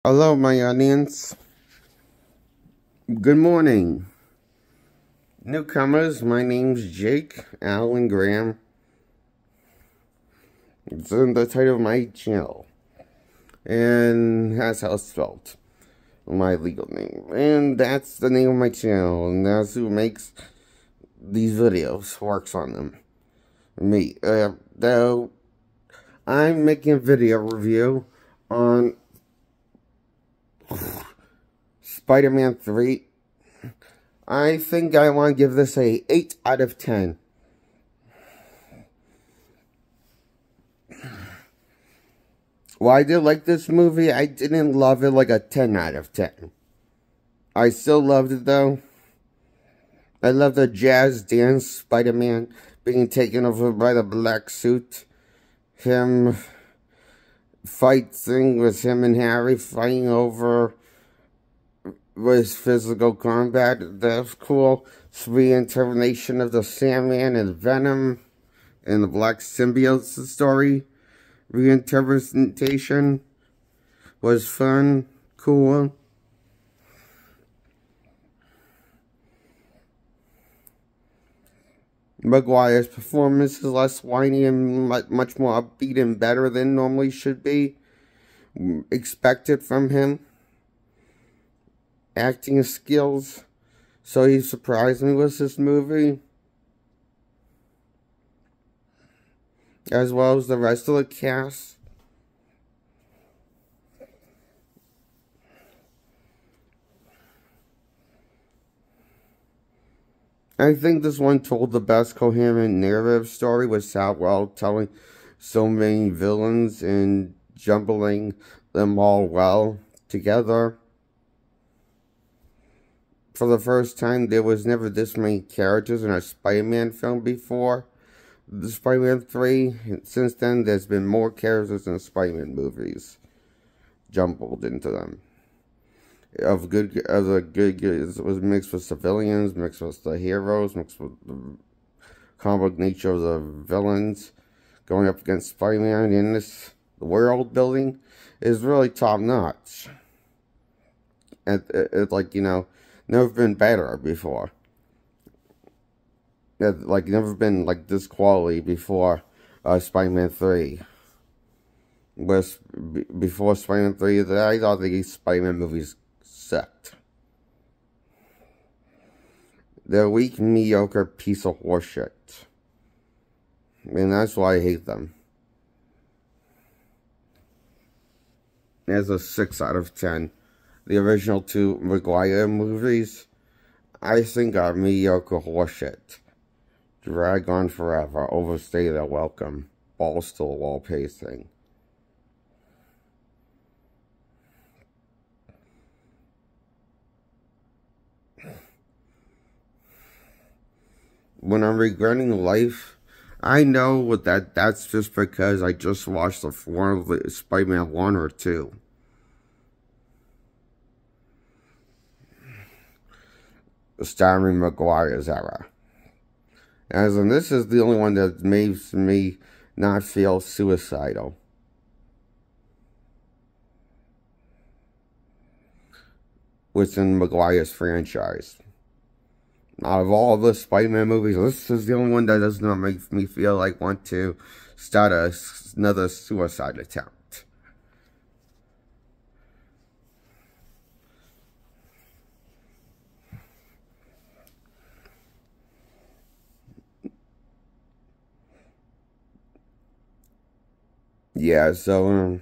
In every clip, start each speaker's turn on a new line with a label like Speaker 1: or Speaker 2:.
Speaker 1: Hello, my audience. Good morning. Newcomers, my name's Jake Allen Graham. It's in the title of my channel. And that's how it's spelled. My legal name. And that's the name of my channel. And that's who makes these videos, works on them. Me. Though, I'm making a video review on Spider-Man 3. I think I want to give this a 8 out of 10. While I did like this movie, I didn't love it like a 10 out of 10. I still loved it though. I love the jazz dance Spider-Man being taken over by the black suit. Him fighting with him and Harry fighting over with physical combat. That's cool. Reinterpretation of the Sandman and Venom and the Black Symbiote story. Reinterpretation was fun, cool. Maguire's performance is less whiny and much more upbeat and better than normally should be expected from him. Acting skills, so he surprised me with this movie, as well as the rest of the cast. I think this one told the best coherent narrative story without telling so many villains and jumbling them all well together. For the first time, there was never this many characters in a Spider-Man film before. The Spider-Man 3, since then, there's been more characters in Spider-Man movies jumbled into them. It was mixed with civilians, mixed with the heroes, mixed with the comic nature of the villains going up against Spider-Man. And the world building is really top notch. It's like, never been better before. Like, never been like this quality before Spider-Man 3. Before Spider-Man 3, I thought the Spider-Man movies sucked. They're a weak, mediocre piece of horseshit. And that's why I hate them. As a 6 out of 10. The original two Maguire movies, I think, are mediocre horseshit. Drag on forever, overstay their welcome, balls to the wall pacing. When I'm regretting life, I know that's just because I just watched the Spider-Man 1 or 2. Starring Maguire's era. As in, this is the only one that makes me not feel suicidal. Within Maguire's franchise. Out of all the Spider-Man movies, this is the only one that does not make me feel like want to start another suicide attempt. Yeah, so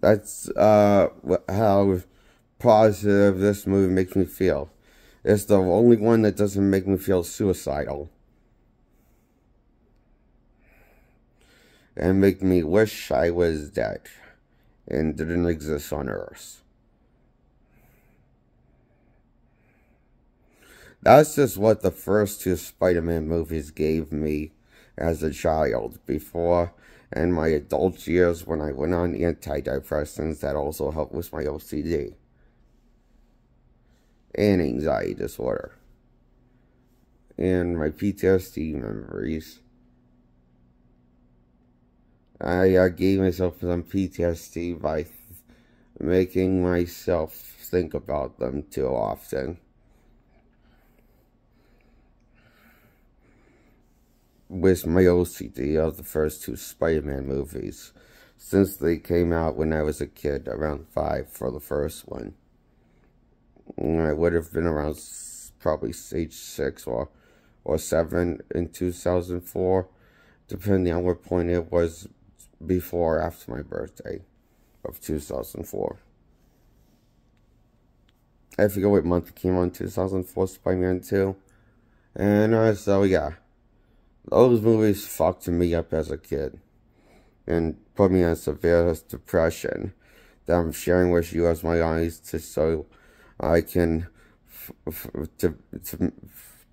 Speaker 1: that's how positive this movie makes me feel. It's the only one that doesn't make me feel suicidal. And make me wish I was dead and didn't exist on Earth. That's just what the first two Spider-Man movies gave me as a child before, and my adult years when I went on antidepressants that also helped with my OCD and anxiety disorder and my PTSD memories. I gave myself some PTSD by making myself think about them too often. With my OCD of the first two Spider-Man movies, since they came out when I was a kid, around 5 for the first one. I would have been around probably age 6 or 7 in 2004, depending on what point it was before or after my birthday of 2004. I forget what month it came out in 2004, Spider-Man 2. And so yeah, those movies fucked me up as a kid and put me on severe depression that I'm sharing with you as my eyes so I can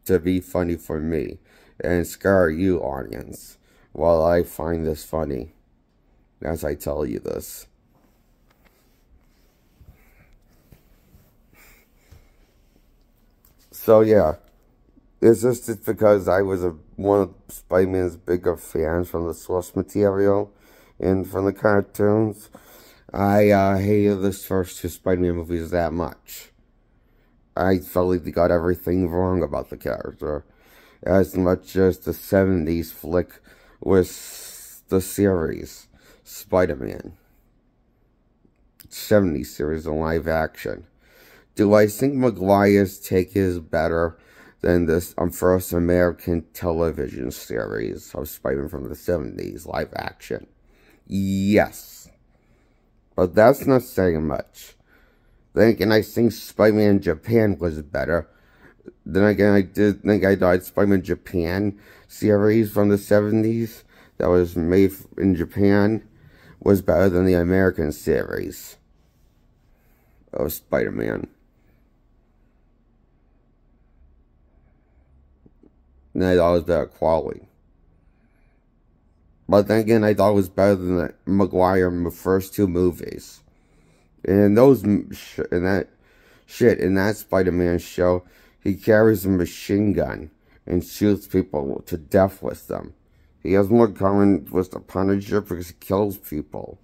Speaker 1: to be funny for me and scare you, audience, while I find this funny as I tell you this. So yeah, it's just because I was one of Spider-Man's bigger fans from the source material and from the cartoons. I hated this first two Spider-Man movies that much. I felt like they got everything wrong about the character, as much as the 70s flick was the series, Spider-Man. 70s series in live action. Do I think Maguire's take is better than this first American television series of Spider-Man from the 70s, live action? Yes. But that's not saying much. Then again, I think Spider-Man Japan was better. Then again, I did think Spider-Man Japan series from the 70s that was made in Japan was better than the American series of Spider-Man. And I thought it was better quality. But then again, I thought it was better than the Maguire first two movies. And in that Spider-Man show, he carries a machine gun and shoots people to death with them. He has more common with the Punisher because he kills people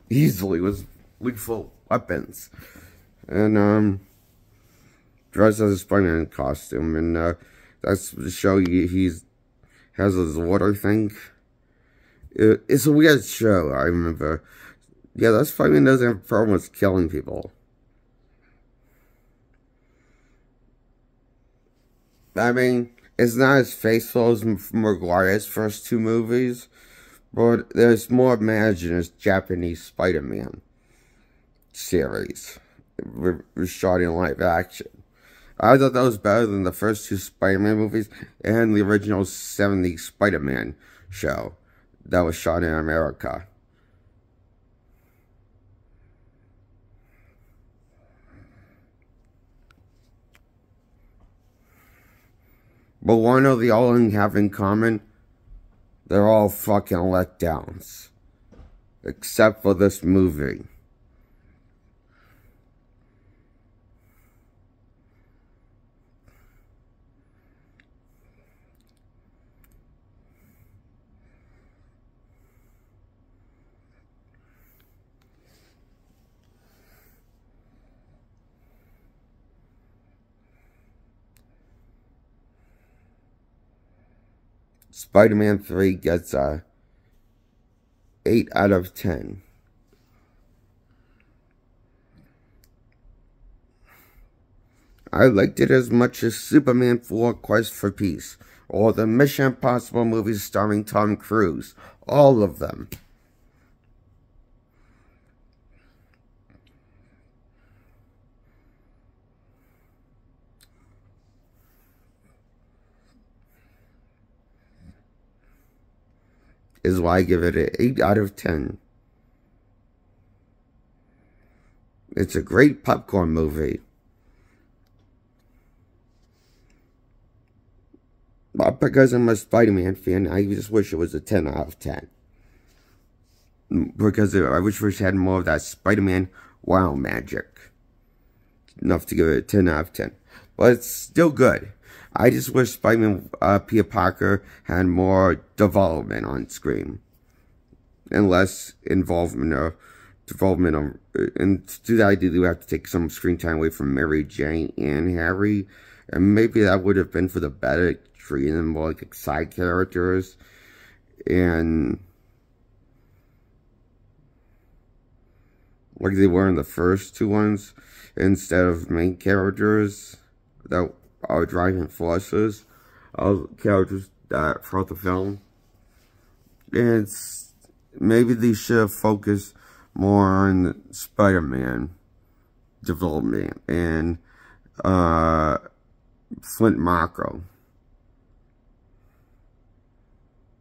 Speaker 1: easily with lethal weapons. And dresses as a Spider-Man costume, and that's the show he has his water thing. It's a weird show, I remember. Yeah, that Spider-Man doesn't have a problem with killing people. I mean, it's not as faithful as Maguire's first two movies, but there's more imagined Japanese Spider-Man series shot in live action. I thought that was better than the first two Spider-Man movies and the original 70s Spider-Man show that was shot in America. But one of they all have in common, they're all fucking letdowns. Except for this movie. Spider-Man 3 gets a 8 out of 10. I liked it as much as Superman 4 Quest for Peace, or the Mission Impossible movies starring Tom Cruise. All of them. Is why I give it an 8 out of 10. It's a great popcorn movie. But because I'm a Spider-Man fan, I just wish it was a 10 out of 10. Because I wish it had more of that Spider-Man wow magic. Enough to give it a 10 out of 10. But it's still good. I just wish Spider-Man Peter Parker had more development on screen. And less involvement of development of, and to do that, I do have to take some screen time away from Mary Jane and Harry, and maybe that would have been for the better, treating them more like side characters, and like they were in the first two ones, instead of main characters that are driving forces of characters that throughout the film. And maybe they should have focused more on Spider-Man development and Flint Marko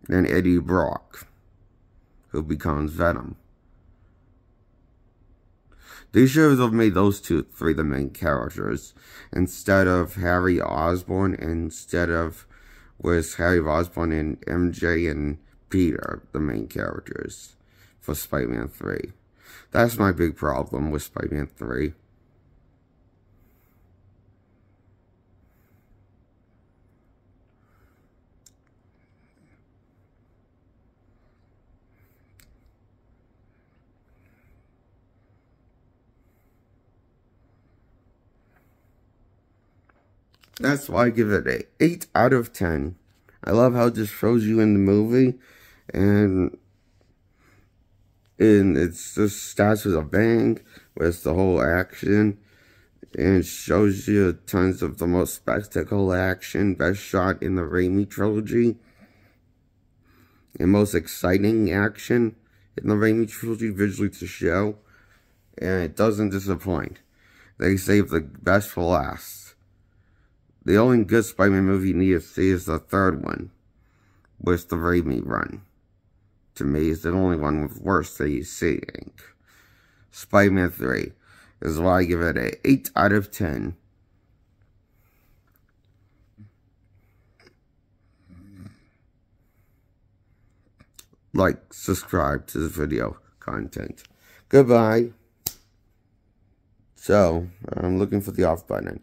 Speaker 1: and Eddie Brock, who becomes Venom. They should have made those three the main characters, instead of Harry Osborn, instead of with Harry Osborn and MJ and Peter, the main characters for Spider-Man 3. That's my big problem with Spider-Man 3. That's why I give it an 8 out of 10. I love how it just shows you in the movie, and it just starts with a bang, with the whole action, and it shows you tons of the most spectacular action, best shot in the Raimi trilogy, and most exciting action in the Raimi trilogy visually to show, and it doesn't disappoint. They save the best for last. The only good Spider-Man movie you need to see is the third one, with the Raimi run. To me, it's the only one with worse that you see. Spider-Man 3 is why I give it an 8 out of 10. Like, subscribe to the video content. Goodbye. So, I'm looking for the off button.